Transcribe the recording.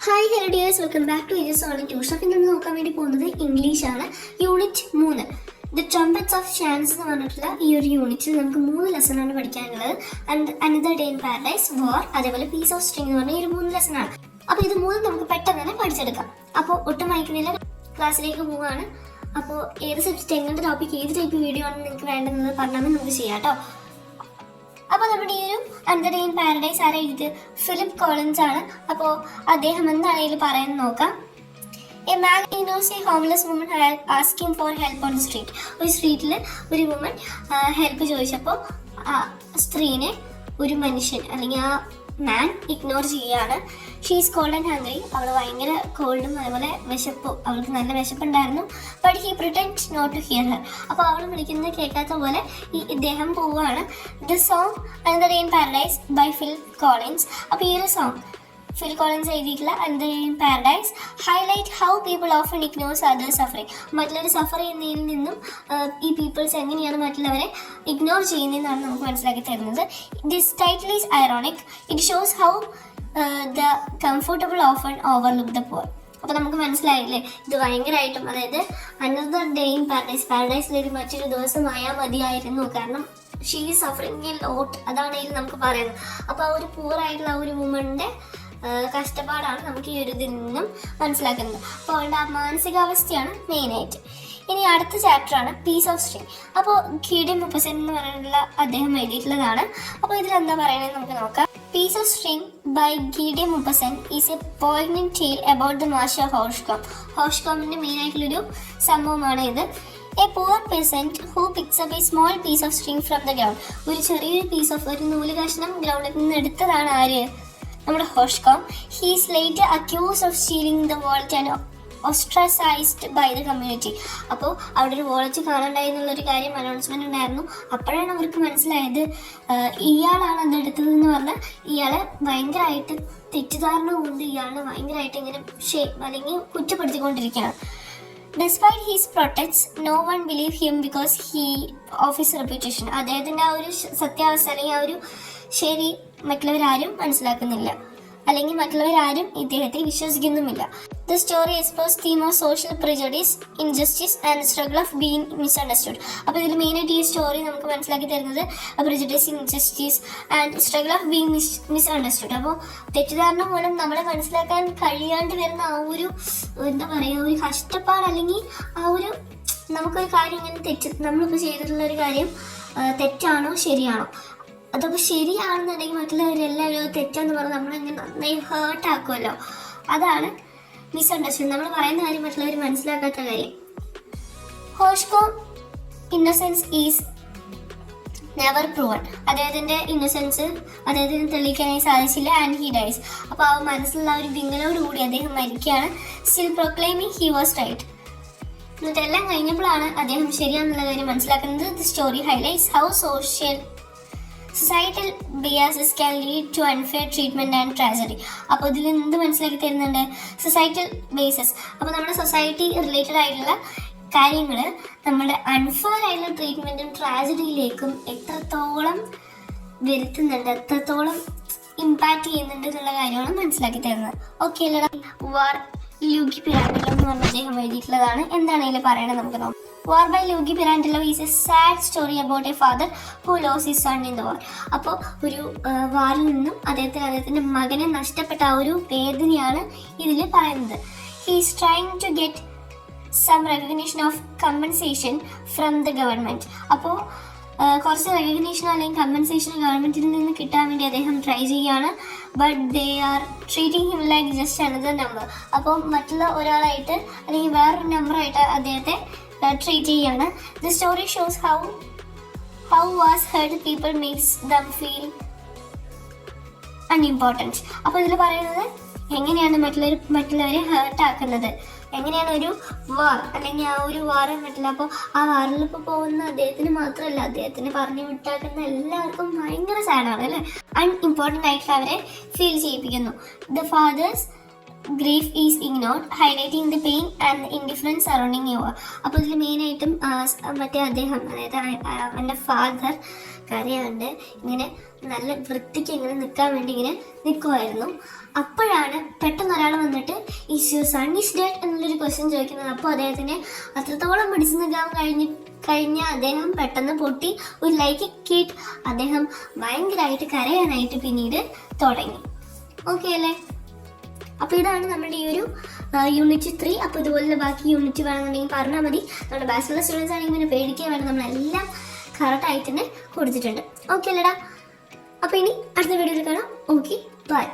Hi hello dears, welcome back to എജസ് online tuition. അപ്പം ഇന്ന് നോക്കാൻ വേണ്ടി പോകുന്നത് ഇംഗ്ലീഷാണ്. Unit 3 the trumpets of chance എന്ന് പറഞ്ഞിട്ടുള്ള ഈ ഒരു യൂണിറ്റിൽ നമുക്ക് 3 ലെസണാണ് പഠിക്കാനുള്ളത്. And another day in paradise, war, അതേപോലെ പീസ് ഓഫ് സ്ട്രിങ് എന്ന് പറഞ്ഞ ഈ ഒരു 3 ലെസണാണ്. അപ്പോൾ ഇത് 3 നമുക്ക് പെട്ടെന്ന് തന്നെ പഠിച്ചെടുക്കാം. അപ്പോൾ ഒട്ടും വായിക്കുന്നില്ല, ക്ലാസ്സിലേക്ക് പോവുകയാണ്. അപ്പോൾ ഏത് സബ്ജക്റ്റ്, എങ്ങനത്തെ ടോപ്പിക്, ഏത് ടൈപ്പ് വീഡിയോ ആണ് നിങ്ങൾക്ക് വേണ്ടതെന്ന് പറഞ്ഞാൽ നമുക്ക് ചെയ്യാം കേട്ടോ. അപ്പോൾ നമ്മുടെ ഈ ഒരു അനദർ ഡേ ഇൻ പാരഡൈസ് ആരാ എഴുതിയത്? ഫിലിപ്പ് കോളിൻസ് ആണ്. അപ്പോൾ അദ്ദേഹം എന്താണ് ഇതിൽ പറയാൻ നോക്കാം. A man ignores A homeless woman asking for help on the street. ഒരു സ്ട്രീറ്റിൽ ഒരു വുമൺ ഹെൽപ്പ് ചോദിച്ചപ്പോൾ സ്ത്രീനെ ഒരു മനുഷ്യൻ അല്ലെങ്കിൽ ആ മാൻ ഇഗ്നോർ ചെയ്യുകയാണ്. She's cold and hungry. അവൾ ഭയങ്കര കോൾഡും അതേപോലെ വിശപ്പും, അവൾക്ക് നല്ല വിശപ്പുണ്ടായിരുന്നു. But he pretend not to hear her. അപ്പോൾ അവൾ വിളിക്കുന്നത് കേൾക്കാത്ത പോലെ ഇദ്ദേഹം പോവുകയാണ്. The song another day in paradise by Phil Collins. അപ്പോൾ ഈ ഒരു സോങ് ഫിൽ കോളിൻസ് എഴുതിയിട്ടുള്ള another day in paradise highlight how people often ignores others suffering. മറ്റുള്ളവർ സഫർ ചെയ്യുന്നതിൽ നിന്നും ഈ പീപ്പിൾസ് എങ്ങനെയാണ് മറ്റുള്ളവരെ ഇഗ്നോർ ചെയ്യുന്നതെന്നാണ് നമുക്ക് മനസ്സിലാക്കി തരുന്നത്. This title is ironic. It shows how the comfortable often overlook the poor. അപ്പോൾ നമുക്ക് മനസ്സിലായില്ലേ, ഇത് ഭയങ്കരമായിട്ടും, അതായത് അനദർ ഡേ ഇൻ പാരഡൈസ്, പാരഡൈസിലൊരു മറ്റൊരു ദിവസമായാൽ മതിയായിരുന്നു. കാരണം she is suffering a lot, അതാണ് ഇതിൽ നമുക്ക് പറയുന്നത്. അപ്പോൾ ആ ഒരു പൂറായിട്ടുള്ള ആ ഒരു വുമണിൻ്റെ കഷ്ടപ്പാടാണ് നമുക്ക് ഈ ഒരു ഇതിൽ നിന്നും മനസ്സിലാക്കുന്നത്. അപ്പോൾ അവളുടെ ആ മാനസികാവസ്ഥയാണ് മെയിനായിട്ട്. ഇനി അടുത്ത ചാപ്റ്ററാണ് പീസ് ഓഫ് സ്ട്രിങ്. അപ്പോൾ ഗീഡി മുപ്പസൻ എന്ന് പറഞ്ഞിട്ടുള്ള അദ്ദേഹം എഴുതിയിട്ടുള്ളതാണ്. അപ്പോൾ ഇതിലെന്താ പറയുന്നത് നമുക്ക് നോക്കാം. Piece of string by Guy de Maupassant is a poignant tale about the master Hauchecorne. ഹോഷ്കോമിൻ്റെ മെയിനായിട്ടുള്ളൊരു സംഭവമാണ് ഇത്. A poor peasant who picks up a small piece of string from the ground. ഒരു ചെറിയൊരു പീസ് ഓഫ് ഒരു നൂല് കഷ്ണം ഗ്രൗണ്ടിൽ നിന്ന് എടുത്തതാണ് ആര്? നമ്മുടെ Hauchecorne. He is later accused of stealing the wallet and ostracised by the community. അപ്പോൾ അവിടെ ഒരു വാളറ്റ് കാണണ്ടായി എന്നുള്ളൊരു കാര്യം അനൗൺസ്മെൻ്റ് ഉണ്ടായിരുന്നു. അപ്പോഴാണ് അവർക്ക് മനസ്സിലായത് ഇയാളാണ് അത് എടുത്തതെന്ന് പറഞ്ഞാൽ ഇയാളെ ഭയങ്കരമായിട്ട് തെറ്റിദ്ധാരണ കൊണ്ട് ഇയാളെ ഭയങ്കരമായിട്ട് ഇങ്ങനെ അല്ലെങ്കിൽ കുറ്റപ്പെടുത്തിക്കൊണ്ടിരിക്കുകയാണ്. Despite his protests, no one believed him because of his reputation. അദ്ദേഹത്തിൻ്റെ ആ ഒരു സത്യാവസ്ഥ അല്ലെങ്കിൽ ആ ഒരു ശരി മറ്റുള്ളവരാരും മനസ്സിലാക്കുന്നില്ല, അല്ലെങ്കിൽ മറ്റുള്ളവരാരും ഇദ്ദേഹത്തെ വിശ്വസിക്കുന്നുമില്ല. The story explores theme of social prejudice, injustice and struggle of being misunderstood. അപ്പോൾ ഇതിൽ മെയിനായിട്ട് ഈ സ്റ്റോറി നമുക്ക് മനസ്സിലാക്കി തരുന്നത് prejudice, injustice and struggle of being misunderstood. അപ്പോൾ തെറ്റിദ്ധാരണ മൂലം നമ്മളെ മനസ്സിലാക്കാൻ കഴിയാണ്ട് വരുന്ന ആ ഒരു എന്താ പറയുക, ഒരു കഷ്ടപ്പാട്, അല്ലെങ്കിൽ ആ ഒരു നമുക്കൊരു കാര്യം ഇങ്ങനെ നമ്മളിപ്പോൾ ചെയ്തിട്ടുള്ള ഒരു കാര്യം തെറ്റാണോ ശരിയാണോ, അതൊക്കെ ശരിയാണെന്നുണ്ടെങ്കിൽ മറ്റുള്ളവരെല്ലാവരും തെറ്റാന്ന് പറഞ്ഞ് നമ്മളെങ്ങനെ നന്നായി ഹേർട്ട് ആക്കുമല്ലോ. അതാണ് മിസ്അണ്ടർസ്റ്റാൻഡ്, നമ്മൾ പറയുന്ന കാര്യം മറ്റുള്ളവർ മനസ്സിലാക്കാത്ത കാര്യം. Hauchecorne innocence is never proven. അദ്ദേഹത്തിൻ്റെ ഇന്നസെൻസ് അദ്ദേഹത്തിന് തെളിയിക്കാനായി സാധിച്ചില്ല. And he dies. അപ്പോൾ ആ മനസ്സിലുള്ള ഒരു വിങ്ങലോടുകൂടി അദ്ദേഹം മരിക്കുകയാണ്. Still proclaiming he was right. എന്നിട്ട് എല്ലാം കഴിഞ്ഞപ്പോഴാണ് അദ്ദേഹം ശരിയാണെന്നുള്ള കാര്യം മനസ്സിലാക്കുന്നത്. The story highlights how societal biases can lead to unfair treatment and tragedy. അപ്പോൾ ഇതിൽ എന്ത് മനസ്സിലാക്കി തരുന്നുണ്ട്? Societal biases. അപ്പോൾ നമ്മുടെ സൊസൈറ്റി റിലേറ്റഡ് ആയിട്ടുള്ള കാര്യങ്ങൾ നമ്മുടെ അൺഫെയർ ആയിട്ടുള്ള ട്രീറ്റ്മെൻറ്റും ട്രാജഡിയിലേക്കും എത്രത്തോളം വരുത്തുന്നുണ്ട്, എത്രത്തോളം ഇമ്പാക്റ്റ് ചെയ്യുന്നുണ്ട് എന്നുള്ള കാര്യമാണ് മനസ്സിലാക്കി തരുന്നത്. ഓക്കെ അല്ലടാ. വാർ ലൂഗി പിരാൻഡില്ലോ എന്ന് പറഞ്ഞ അദ്ദേഹം എഴുതിയിട്ടുള്ളതാണ്. എന്താണ് ഇതിൽ പറയണത് നമുക്ക് നോക്കാം. War by Luigi Pirandello is a sad story about a father who lost his son in the war. അപ്പോൾ ഒരു വാറിൽ നിന്നും അദ്ദേഹത്തിൻ്റെ മകനെ നഷ്ടപ്പെട്ട ആ ഒരു വേദനയാണ് ഇതിൽ പറയുന്നത്. He is trying to get some recognition of compensation from the government. അപ്പോൾ കുറച്ച് റെക്കഗ്നീഷനോ അല്ലെങ്കിൽ കമ്പൻസേഷനോ ഗവൺമെൻറ്റിൽ നിന്ന് കിട്ടാൻ വേണ്ടി അദ്ദേഹം ട്രൈ ചെയ്യുകയാണ്. But they are treating him like just another number. അപ്പോൾ മറ്റുള്ള ഒരാളായിട്ട് അല്ലെങ്കിൽ വേറൊരു നമ്പറായിട്ട് അദ്ദേഹത്തെ ട്രീറ്റ് ചെയ്യാണ്. The story shows how was hurt people makes them feel unimportant. അപ്പോൾ ഇതിൽ പറയുന്നത് എങ്ങനെയാണ് മറ്റുള്ളവരെ ഹേർട്ട് ആക്കുന്നത്, എങ്ങനെയാണ് ഒരു വാർ അല്ലെങ്കിൽ ആ ഒരു വാർ പറ്റില്ല. അപ്പോൾ ആ വാറിൽ ഇപ്പോൾ പോകുന്ന അദ്ദേഹത്തിന് മാത്രമല്ല, അദ്ദേഹത്തിന് പറഞ്ഞു വിട്ടാക്കുന്ന എല്ലാവർക്കും ഭയങ്കര സാഡാണ് അല്ലേ. അൺഇമ്പോർട്ടൻ്റ് ആയിട്ട് അവരെ ഫീൽ ചെയ്യിപ്പിക്കുന്നു. The father's grief is ignored, highlighting the pain and the indifference surrounding your. അപ്പോൾ ഇതിൽ മെയിനായിട്ടും മറ്റേ അദ്ദേഹം, അതായത് എൻ്റെ ഫാദർ കരയാണ്ട് ഇങ്ങനെ നല്ല വൃത്തിക്ക് ഇങ്ങനെ നിൽക്കാൻ വേണ്ടി ഇങ്ങനെ നിൽക്കുമായിരുന്നു. അപ്പോഴാണ് പെട്ടെന്ന് ഒരാൾ വന്നിട്ട് is your sun is dead എന്നുള്ളൊരു ക്വസ്റ്റ്യൻ ചോദിക്കുന്നത്. അപ്പോൾ അദ്ദേഹത്തിന് അത്രത്തോളം പിടിച്ചു നിൽക്കാൻ കഴിഞ്ഞ അദ്ദേഹം പെട്ടെന്ന് പൊട്ടി ഒരു ലൈക്ക് കിട്ട് അദ്ദേഹം ഭയങ്കരമായിട്ട് കരയാനായിട്ട് പിന്നീട് തുടങ്ങി. ഓക്കെ അല്ലേ? അപ്പോൾ ഇതാണ് നമ്മുടെ ഈ ഒരു യൂണിറ്റ് 3. അപ്പോൾ ഇതുപോലുള്ള ബാക്കി യൂണിറ്റ് വേണമെന്നുണ്ടെങ്കിൽ പറഞ്ഞാൽ മതി. നമ്മുടെ ബാച്ചിലർ സ്റ്റുഡൻസ് ആണെങ്കിൽ പിന്നെ പേടിക്കാൻ വേണ്ടി നമ്മളെല്ലാം കറക്റ്റായിട്ട് തന്നെ കൊടുത്തിട്ടുണ്ട്. ഓക്കെ അല്ലേടാ? അപ്പോൾ ഇനി അടുത്ത വീഡിയോയിൽ കാണാം. Okay, by.